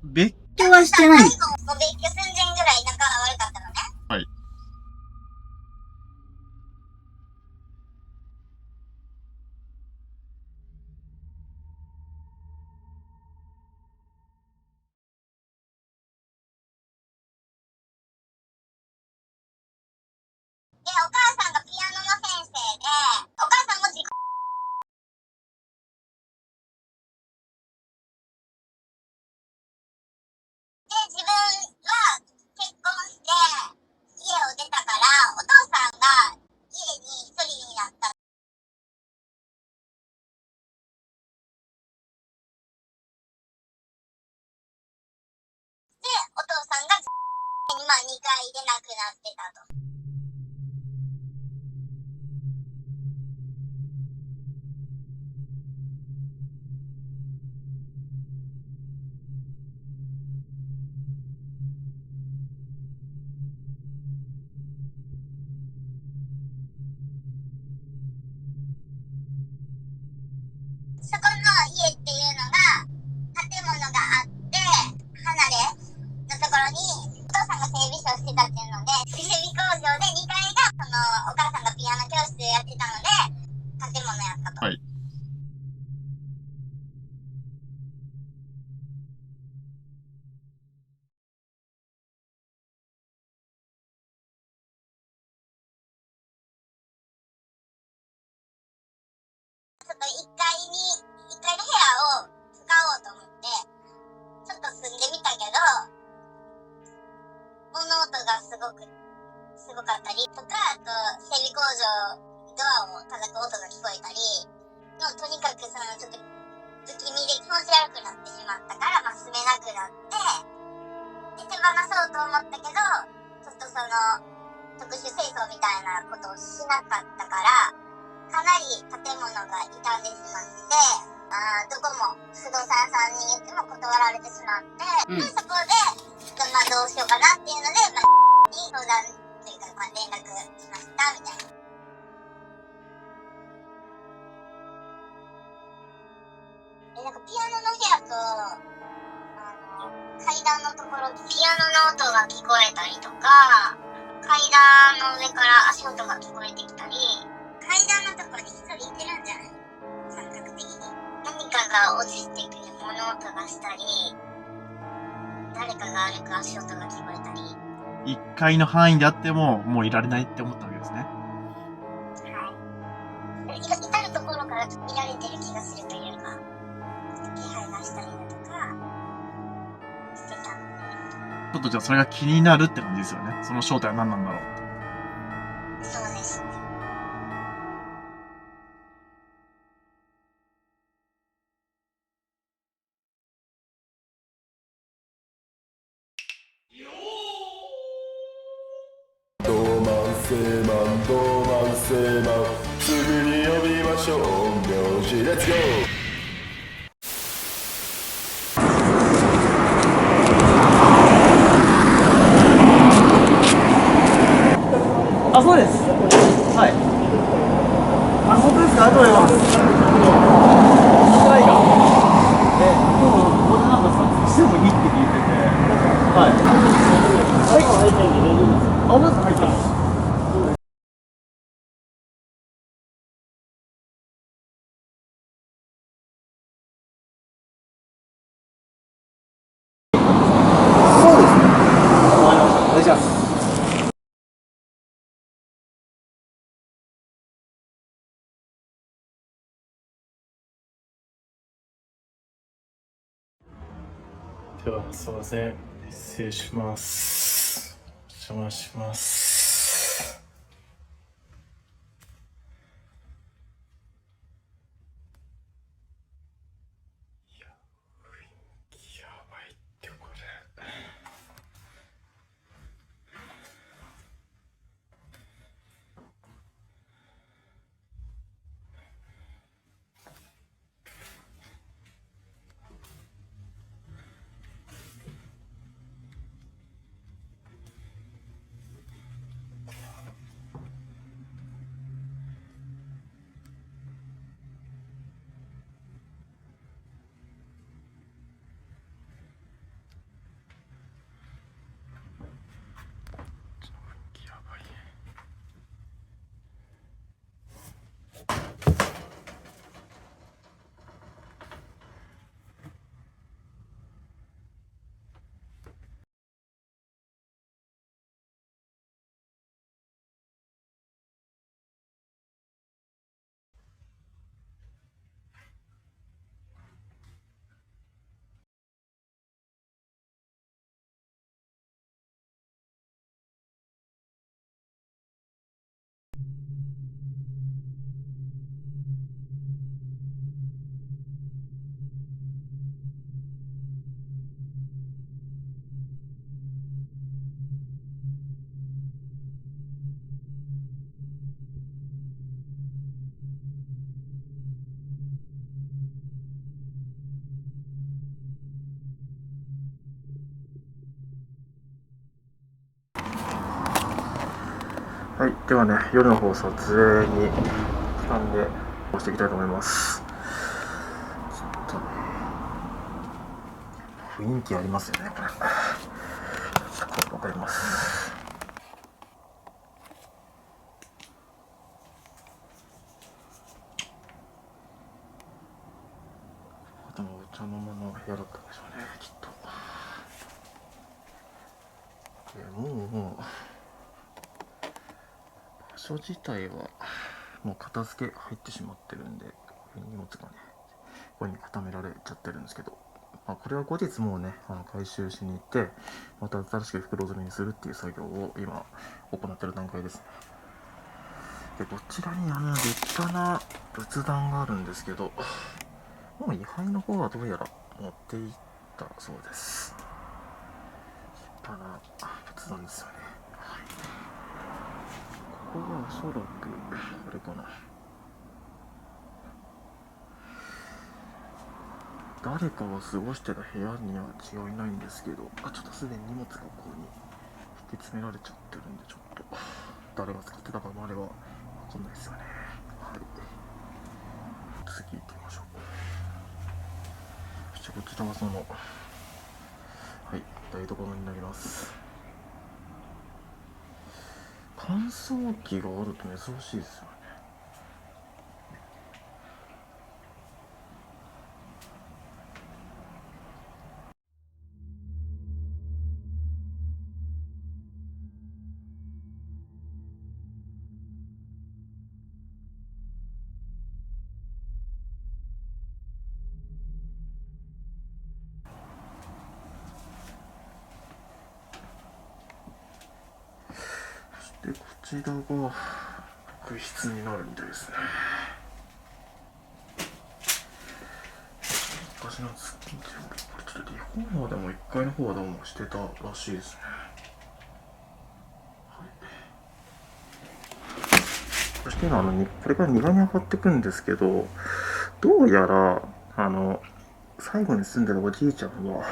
別居はしてない。もう別居寸前ぐらい仲が悪かったのね。はい。で、お母さんがピアノの先生で、お母さんも自分は結婚して家を出たから、お父さんが家に一人になった。で、お父さんが今2階で亡くなってたと。そこの家っていうのが、建物があって、離れのところに、お父さんが整備士をしてたっていうので、整備工場で2階が、お母さんがピアノ教室やってたので、建物やったと。はい。ちょっと1階の部屋を使おうと思って、ちょっと住んでみたけど、物音がすごかったりとか、あと、整備工場、ドアを叩く音が聞こえたり、とにかくちょっと不気味で気持ち悪くなってしまったから、住めなくなって、で、手放そうと思ったけど、ちょっと特殊清掃みたいなことをしなかったから、かなり建物が傷んでしまって、どこも不動産屋さんに言っても断られてしまって、で、そこで、どうしようかなっていうので、に相談というか、連絡しました、みたいな。ピアノの部屋と、階段のところ、ピアノの音が聞こえたりとか、階段の上から足音が聞こえてきたり、階段のところに一人いてるんじゃない？感覚的に。何かが落ちてくる物音がしたり、誰かが歩く足音が聞こえたり。1階の範囲であっても、もういられないって思ったわけですね。はい。至るところから見られてる気がするというか、気配がしたりだとか、してたので。ちょっとじゃあそれが気になるって感じですよね。その正体は何なんだろう。そうですね。ドーマンすぐに呼びましょう名字レッツゴー。あ、そうです。はい。あ、本当ですか？ありがとうございます。はいが。ここでなんか撮影してもいいって聞いてて。はい。はい。あ、まず入った。そうですね。お願いします。ではすいません、失礼します。お邪魔します。いや、雰囲気やばいってこれ。はい、ではね、夜の方撮影に来たんで、押していきたいと思います。ちょっとね、雰囲気ありますよね、これ。わかります。でもお茶の間の部屋だったんでしょうね、きっと。もう場所自体はもう片付け入ってしまってるんで、荷物がねここに固められちゃってるんですけど、これは後日もうね回収しに行ってまた新しく袋詰めにするっていう作業を今行ってる段階ですね。でこちらに立派な仏壇があるんですけど、もう位牌の方はどうやら持っていったそうです。立派な仏壇ですよね。はい、ここはおそらくあれかな、誰かが過ごしてた部屋には違いないんですけど、ちょっとすでに荷物がここに引き詰められちゃってるんで、ちょっと誰が使ってたかまでは分かんないですよね。はい、次行ってみましょう。そしてこちらはその台所になります。乾燥機があると珍しいですよね。そしてこちらが浴室になるみたいですね。昔のスキンこれちょっとリフォーマーでも1階の方はどうもしてたらしいですね。そして今これから2階に上がっていくんですけど、どうやら最後に住んでるおじいちゃんは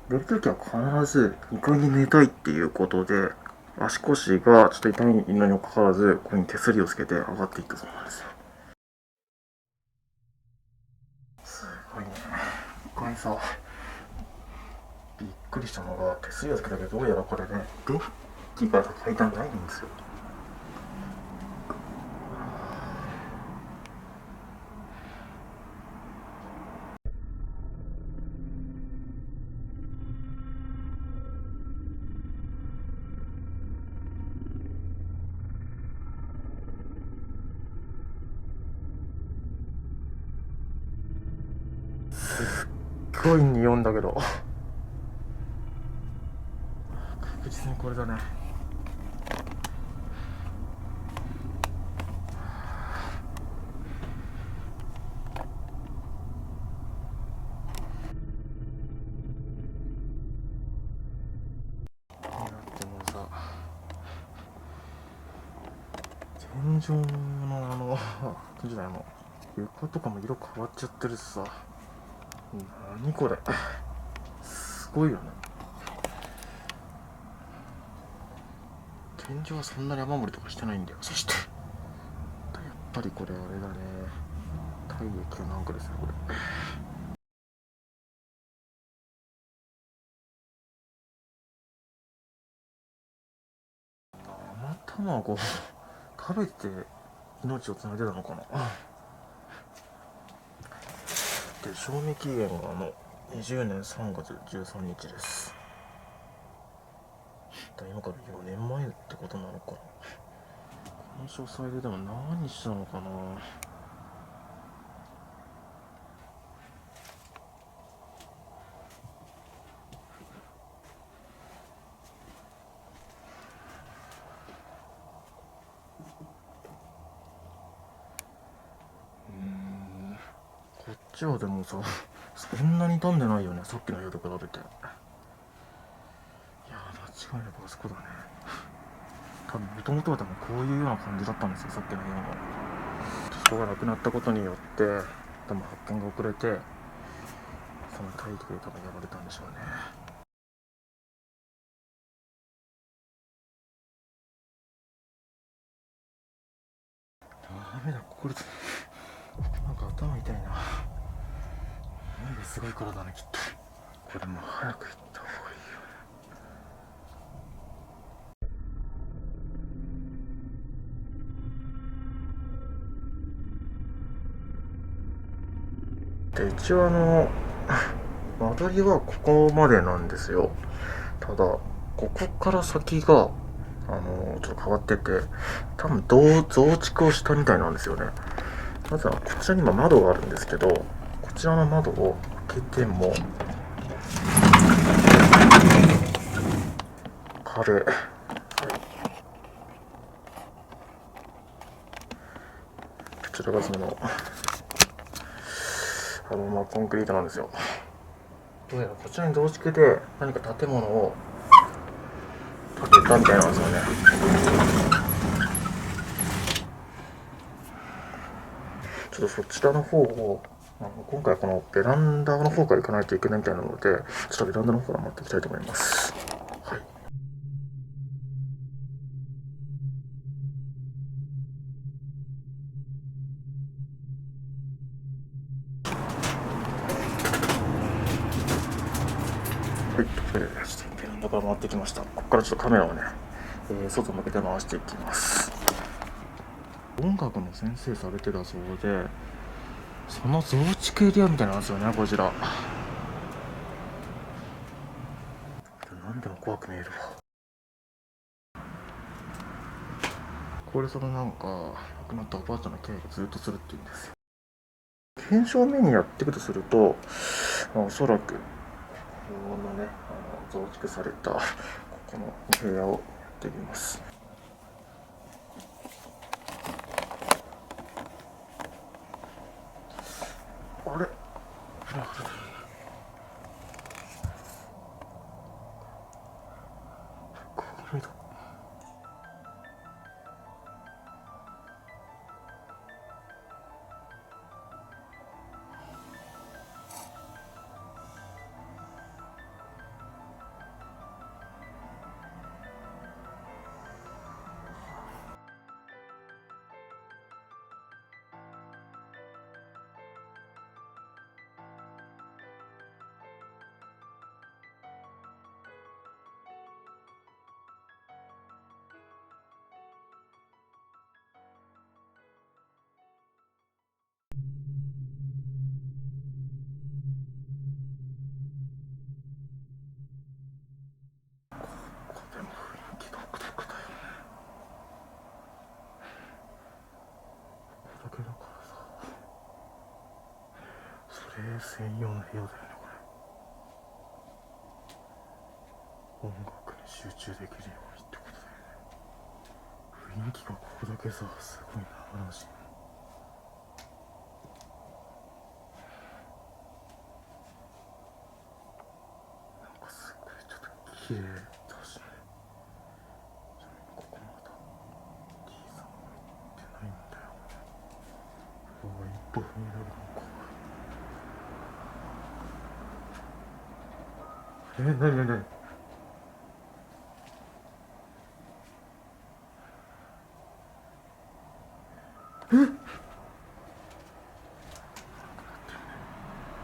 寝るときは必ず2階に寝たいっていうことで、足腰がちょっと痛いのにもかかわらずここに手すりをつけて上がっていったそうなんですよ。すごいね。1階さ、びっくりしたのが手すりをつけたけど、どうやらこれね電気が階段ないんですよ。すっごい匂うんだけど確実にこれだね。でもさ、天井の天井じゃない、床とかも色変わっちゃってるしさ、何これすごいよね。天井はそんなに雨漏りとかしてないんだよ。そしてやっぱりこれあれだね、体液かなんかですねこれ。生卵食べて命をつないでたのかな。で賞味期限が20年3月13日です。今から4年前ってことなのかな。この書斎ででも何したのかな。こっちはでもさ、そんなに傷んでないよね、さっきの部屋と比べて。いや間違いなくあそこだね。多分もともとは多分こういうような感じだったんですよ、さっきの部屋が。人が亡くなったことによって多分発見が遅れて、その体力で多分やられたんでしょうね。これなんか頭痛いな。目がすごいからだね、きっと。これもう早く行った方がいいよ。で、一応間取りはここまでなんですよ。ただここから先がちょっと変わってて、多分増築をしたみたいなんですよね。まずはこちらに今窓があるんですけど、こちらの窓を開けても壁、はい、こちらがそのコンクリートなんですよ。どうやらこちらに増築で何か建物を建てたみたいなんですよね。ちょっとそちらの方を今回このベランダの方から行かないといけないみたいなので、ちょっとベランダの方から待っていきたいと思います。はい。はい、ということでベランダから回ってきました。ここからちょっとカメラをね、外向けて回していきます。音楽の先生されてたそうで、その増築エリアみたいなんですよね、こちら。何でも怖く見えるわ。これなんか亡くなったおばあちゃんのケアをずっとするっていうんですよ。検証メニューやっていくとすると、おそらくこのね増築されたここのお部屋をやってみます。あれ、これだ。でも雰囲気独特だよね。これだけだからさ、それ専用の部屋だよね、これ。音楽に集中できるようにってことだよね。雰囲気がここだけさ、すごいな、話。なんかすごいちょっと綺麗だしね。ここまだ T さんも行ってないんだよね。うわ、一歩踏み出るの怖い。なになに。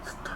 絶対。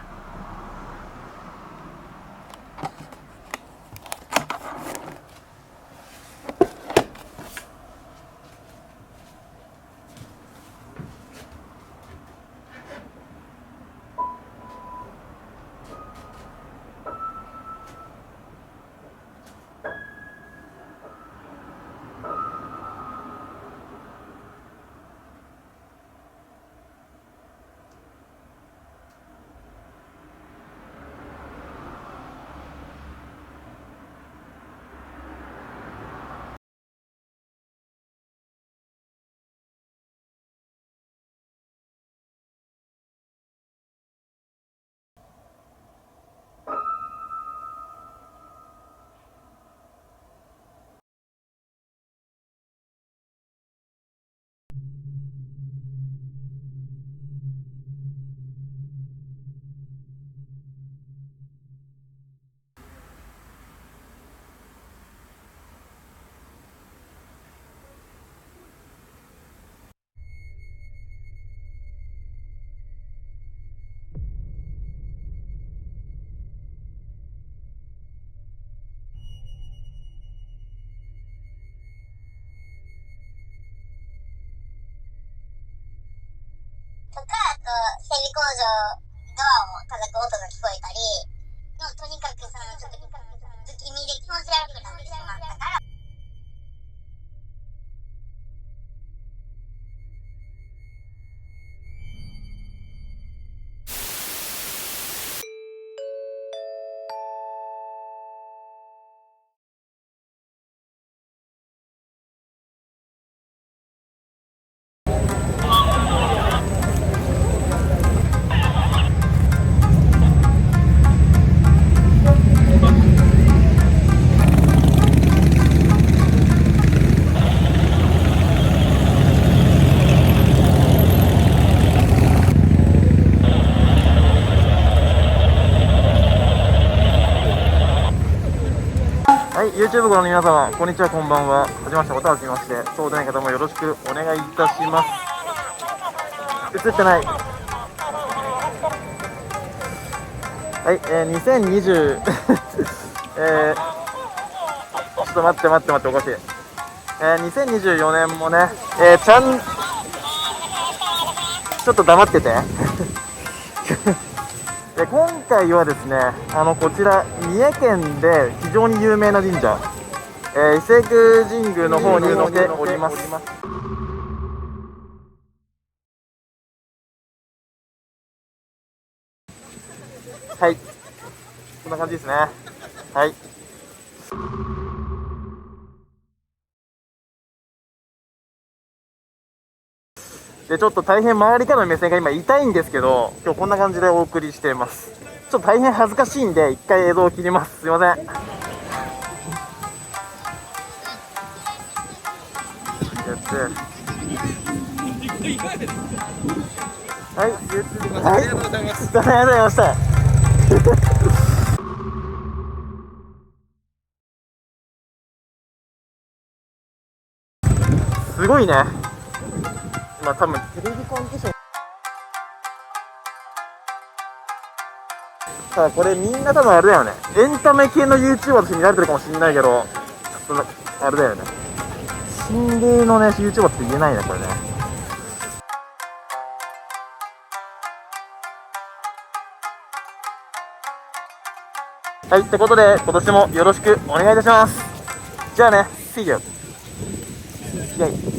ドアを叩く音が聞こえたり、とにかくちょっと不気味で気持ち悪くなってしまったから、はい、YouTube ご覧の皆様、こんにちは、こんばんは。はじめまして、おたわきまして、そうでない方もよろしくお願いいたします。映ってない。はい、2020 ちょっと待って、おかしい。2024年もね、ちょっと黙ってて。で今回はですね、こちら三重県で非常に有名な神社、伊勢宮神宮の方に来ております。はい、こんな感じですね。はい。でちょっと大変周りからの目線が今痛いんですけど、今日こんな感じでお送りしています。ちょっと大変恥ずかしいんで一回映像を切ります。すいません。やってはい、ありがとうございます。ありがとうございました。すごいね。今多分テレビ関係者、ただこれみんな多分あれだよね、エンタメ系の YouTuber として見られてるかもしれないけど、ちょっとあれだよね、心霊のね YouTuber って言えないね、これね。はい、ってことで今年もよろしくお願いいたします。じゃあね、See you。 イェイ。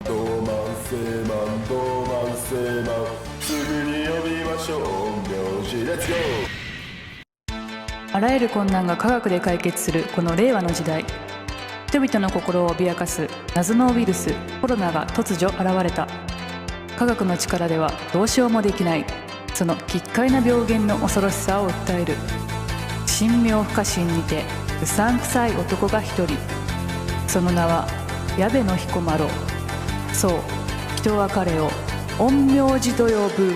ドーマンセーマン、すぐに呼びましょう、名字レッツゴー。あらゆる困難が科学で解決するこの令和の時代、人々の心を脅かす謎のウイルスコロナが突如現れた。科学の力ではどうしようもできない、その奇怪な病原の恐ろしさを訴える。神妙不可侵にてうさんくさい男が一人、その名は矢部の彦摩呂。そう、人は彼を陰陽師と呼ぶ。